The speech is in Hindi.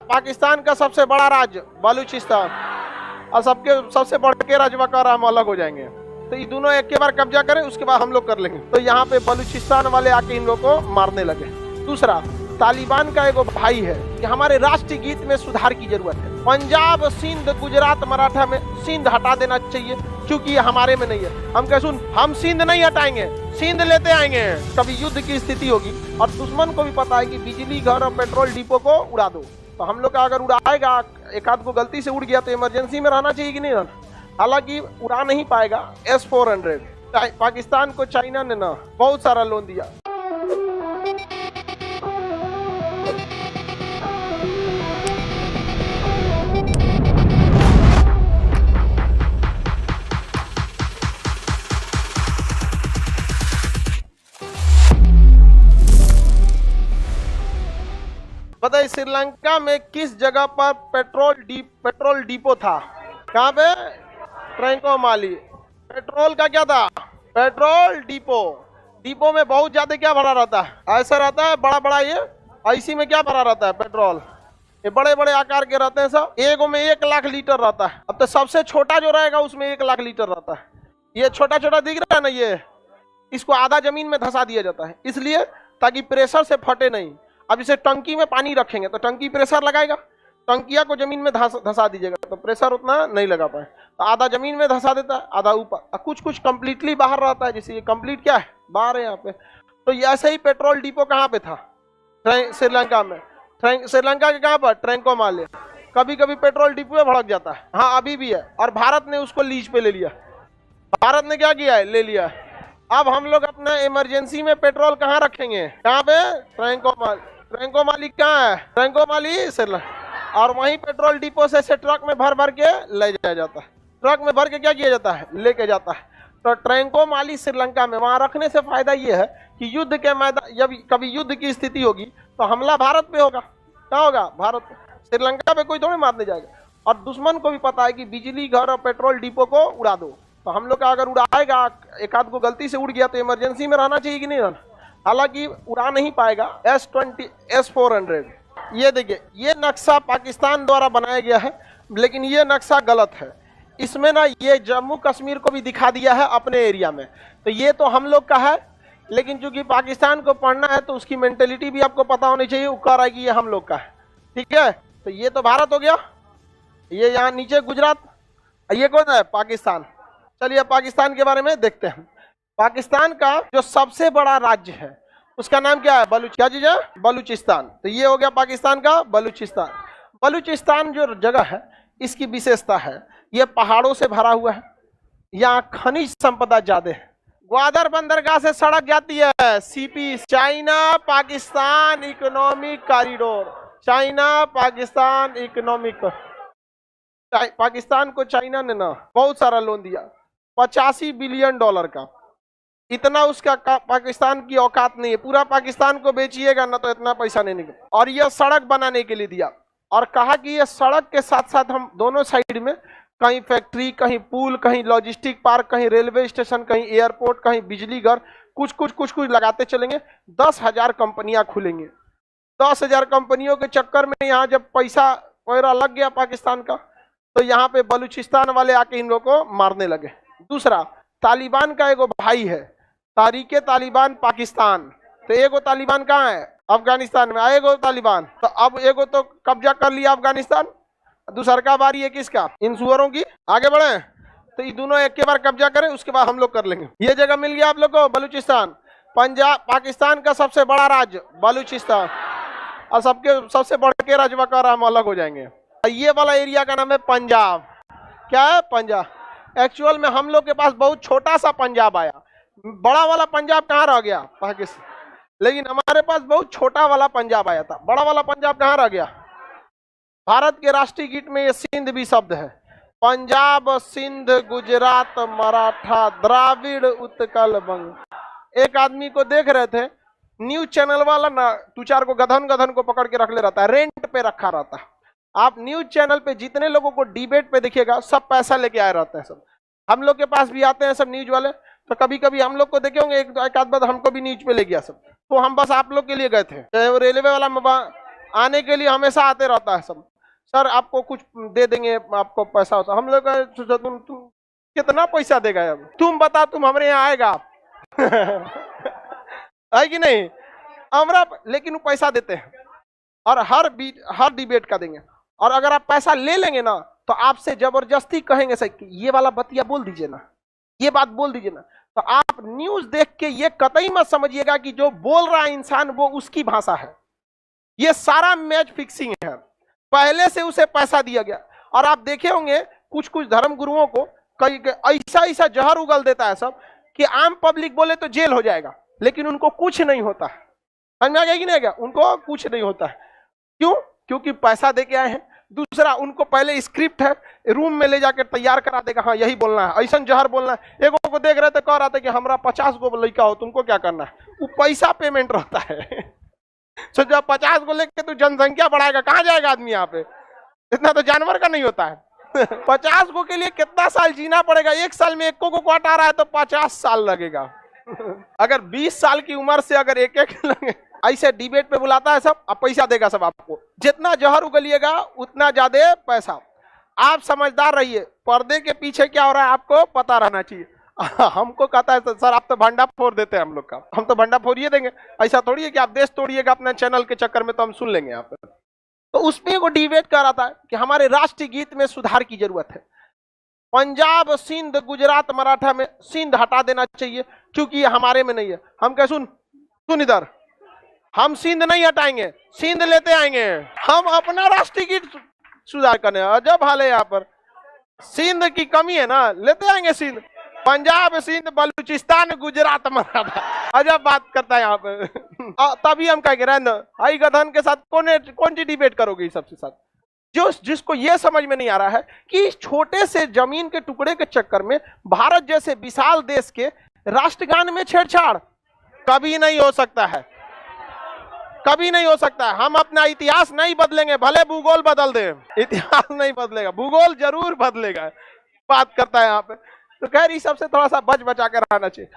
पाकिस्तान का सबसे बड़ा राज्य बलूचिस्तान और सबसे बढ़ के रजवाकार हम अलग हो जाएंगे। तो ये दोनों एक के बार कब्जा करें, उसके बाद हम लोग कर लेंगे। तो यहाँ पे बलूचिस्तान वाले आके इन लोगों को मारने लगे। दूसरा, तालिबान का एक भाई है कि हमारे राष्ट्रीय गीत में सुधार की जरूरत है। पंजाब, सिंध, गुजरात, मराठा में सिंध हटा देना चाहिए क्योंकि ये हमारे में नहीं है। हम कह सुन, हम सिंध नहीं हटाएंगे, सिंध लेते आएंगे। कभी युद्ध की स्थिति होगी और दुश्मन को भी पता है कि बिजली घर और पेट्रोल डिपो को उड़ा दो। तो हम लोग का अगर उड़ाएगा, एक आध को गलती से उड़ गया तो इमरजेंसी में रहना चाहिए कि नहीं रहना। हालांकि उड़ा नहीं पाएगा S-400। पाकिस्तान को चाइना ने ना बहुत सारा लोन दिया। बताइए श्रीलंका में किस जगह पर पेट्रोल डिपो था? कहाँ पे? ट्रैंकोमाली। पेट्रोल का क्या था? पेट्रोल डिपो में बहुत ज्यादा क्या भरा रहता है? ऐसा रहता है बड़ा बड़ा, ये ऐसी में क्या भरा रहता है? पेट्रोल। ये बड़े बड़े आकार के रहते हैं सब। एगो में 1 लाख लीटर रहता है। अब तो सबसे छोटा जो रहेगा उसमें 1 लाख लीटर रहता है। ये छोटा छोटा दिख रहा है ना, ये इसको आधा जमीन में धंसा दिया जाता है, इसलिए ताकि प्रेशर से फटे नहीं। अब इसे टंकी में पानी रखेंगे तो टंकी प्रेशर लगाएगा, टंकिया को जमीन में धंसा दीजिएगा तो प्रेशर उतना नहीं लगा पाए। तो आधा जमीन में धंसा देता है, आधा ऊपर। कुछ कम्प्लीटली बाहर रहता है, जैसे ये कम्प्लीट क्या है, बाहर है यहाँ पे। तो ऐसे ही पेट्रोल डिपो कहाँ पे था? श्रीलंका में। श्रीलंका के कहाँ पर? ट्रैंकोमाली। कभी कभी पेट्रोल डिपो भड़क जाता है, हाँ अभी भी है। और भारत ने उसको लीज पे ले लिया। भारत ने क्या किया है? ले लिया। अब हम लोग अपना इमरजेंसी में पेट्रोल कहाँ रखेंगे? कहाँ पे? ट्रैंकोमाली कहाँ है? ट्रैंकोमाली श्रीलंका। और वहीं पेट्रोल डिपो से ट्रक में भर के ले जाया जाता है। ट्रक में भर के क्या किया जाता है? लेके जाता है। तो ट्रैंकोमाली श्रीलंका में वहां रखने से फायदा ये है कि युद्ध के मैदान, जब कभी युद्ध की स्थिति होगी तो हमला भारत पे होगा। क्या होगा? भारत पे। श्रीलंका पे कोई थोड़ी मारने जाएगा। और दुश्मन को भी पता है कि बिजली घर और पेट्रोल डिपो को उड़ा दो। तो हम लोग का अगर उड़ाएगा, एक आध को गलती से उड़ गया तो इमरजेंसी में रहना चाहिए कि नहीं रहना। हालांकि उड़ा नहीं पाएगा S-400। ये देखिए, ये नक्शा पाकिस्तान द्वारा बनाया गया है, लेकिन ये नक्शा गलत है। इसमें ना ये जम्मू कश्मीर को भी दिखा दिया है अपने एरिया में। तो ये तो हम लोग का है, लेकिन चूंकि पाकिस्तान को पढ़ना है तो उसकी मेंटेलिटी भी आपको पता होनी चाहिए। वो कह रहा है कि ये हम लोग का है, ठीक है। तो ये तो भारत हो गया, ये यहाँ नीचे गुजरात, ये कौन है? पाकिस्तान। चलिए पाकिस्तान के बारे में देखते हैं। पाकिस्तान का जो सबसे बड़ा राज्य है उसका नाम क्या है? क्या चीज है? बलूचिस्तान। तो ये हो गया पाकिस्तान का बलूचिस्तान। बलूचिस्तान जो जगह है, इसकी विशेषता है ये पहाड़ों से भरा हुआ है, यहाँ खनिज संपदा ज्यादा है। ग्वादर बंदरगाह से सड़क जाती है CP, China Pakistan economic corridor. China Pakistan economic. Pakistan को चाइना ने ना बहुत सारा लोन दिया, $85 बिलियन का। इतना उसका पाकिस्तान की औकात नहीं है। पूरा पाकिस्तान को बेचिएगा ना तो इतना पैसा नहीं निकले। और यह सड़क बनाने के लिए दिया और कहा कि यह सड़क के साथ साथ हम दोनों साइड में कहीं फैक्ट्री, कहीं पुल, कहीं लॉजिस्टिक पार्क, कहीं रेलवे स्टेशन, कहीं एयरपोर्ट, कहीं बिजली घर, कुछ लगाते चलेंगे। 10,000 कंपनियां खुलेंगे। 10,000 कंपनियों के चक्कर में यहाँ जब पैसा वगैरह लग गया पाकिस्तान का, तो यहाँ पे बलूचिस्तान वाले आके इन लोगों को मारने लगे। दूसरा, तालिबान का एक भाई है, तारीके तालिबान पाकिस्तान। तो एगो तालिबान कहाँ है? अफगानिस्तान में। एगो तालिबान, तो अब एगो तो कब्जा कर लिया अफगानिस्तान, दूसरा का बारी है किसका? इन सुअरों की। आगे बढ़े तो ये दोनों एक के बार कब्जा करें, उसके बाद हम लोग कर लेंगे। ये जगह मिल गया आप लोग को, बलूचिस्तान। पंजाब, पाकिस्तान का सबसे बड़ा राज्य बलूचिस्तान और सबसे बढ़ के रजवाकार हम अलग हो जाएंगे। ये वाला एरिया का नाम है पंजाब। क्या है? पंजाब। एक्चुअल में हम लोग के पास बहुत छोटा सा पंजाब आया, बड़ा वाला पंजाब कहाँ रह गया? पाकिस्तान। लेकिन हमारे पास बहुत छोटा वाला पंजाब आया था, बड़ा वाला पंजाब कहाँ रह गया? भारत के राष्ट्रीय गीत में ये सिंध भी शब्द है। पंजाब, सिंध, गुजरात, मराठा, द्राविड़, उत्कल, बंग। एक आदमी को देख रहे थे, न्यूज चैनल वाला ना 2-4 को गधन को पकड़ के रख ले रहता है, रेंट पे रखा रहता है। आप न्यूज चैनल पे जितने लोगों को डिबेट पे देखिएगा, सब पैसा लेके आए रहते हैं। सब हम लोग के पास भी आते हैं सब न्यूज वाले, तो कभी कभी हम लोग को देखे होंगे, एक आध बार हमको भी न्यूज पे ले गया सब। तो हम बस आप लोग के लिए गए थे। रेलवे वाला आने के लिए हमेशा आते रहता है सब। सर आपको कुछ दे देंगे, आपको पैसा होता। हम लोग तुम कितना पैसा देगा, अब तुम बता, तुम हमारे यहाँ आएगा है कि नहीं हमरा, लेकिन वो पैसा देते हैं और हर डिबेट का देंगे। और अगर आप पैसा ले लेंगे ना तो आपसे जबरदस्ती कहेंगे सर कि ये वाला बतिया बोल दीजिए ना, ये बात बोल दीजिए ना। तो आप न्यूज देख के ये कतई मत समझिएगा कि जो बोल रहा है इंसान वो उसकी भाषा है। ये सारा मैच फिक्सिंग है, पहले से उसे पैसा दिया गया। और आप देखे होंगे कुछ कुछ धर्म गुरुओं को कई ऐसा ऐसा जहर उगल देता है सब कि आम पब्लिक बोले तो जेल हो जाएगा, लेकिन उनको कुछ नहीं होता है। समझ में आ गया कि नहीं? उनको कुछ नहीं होता है। क्यों? क्योंकि पैसा दे के आए हैं। दूसरा, उनको पहले स्क्रिप्ट है, रूम में ले जाकर तैयार करा देगा, हाँ यही बोलना है, ऐसा जहर बोलना है। एगो को देख रहे थे, कह रहा था कि हमारा 50 गो लड़का हो, तुमको क्या करना है? वो पैसा पेमेंट रहता है तो जब 50 को लेके तो जनसंख्या बढ़ाएगा, कहाँ जाएगा आदमी? यहाँ पे इतना तो जानवर का नहीं होता है 50 गो के लिए कितना साल जीना पड़ेगा? एक साल में एक को काट आ रहा है तो 50 साल लगेगा अगर 20 साल की उम्र से अगर एक एक लगे, ऐसे डिबेट पे बुलाता है सब, अब पैसा देगा सब आपको। जितना जहर उगलिएगा उतना ज्यादा पैसा। आप समझदार रहिए, पर्दे के पीछे क्या हो रहा है आपको पता रहना चाहिए। हमको कहता है सर आप तो भंडा फोड़ देते हैं हम लोग का, हम तो भंडा फोड़िए देंगे। ऐसा थोड़ी है कि आप देश तोड़िएगा अपने चैनल के चक्कर में, तो हम सुन लेंगे आप। तो उसमें वो डिबेट कर रहा था कि हमारे राष्ट्रीय गीत में सुधार की जरूरत है। पंजाब, सिंध, गुजरात, मराठा में सिंध हटा देना चाहिए क्योंकि ये हमारे में नहीं है। हम कह सुन इधर, हम सिंध नहीं हटाएंगे, सिंध लेते आएंगे, हम अपना राष्ट्रीय गीत सुधार करने। अजब हाल है यहाँ पर, सिंध की कमी है ना, लेते आएंगे सिंध। पंजाब, सिंध, बलूचिस्तान, गुजरात, मराठा, अजब बात करता है यहाँ पे तभी हम कहेंगे रहने आई गधन के साथ कौन सी डिबेट करोगे सबसे साथ। जिसको ये समझ में नहीं आ रहा है कि छोटे से जमीन के टुकड़े के चक्कर में भारत जैसे विशाल देश के राष्ट्रगान में छेड़छाड़ कभी नहीं हो सकता है, कभी नहीं हो सकता है। हम अपना इतिहास नहीं बदलेंगे, भले भूगोल बदल दे, इतिहास नहीं बदलेगा, भूगोल जरूर बदलेगा। बात करता है यहाँ पे। तो खैर इस सबसे थोड़ा सा बच बचा कर रहना चाहिए।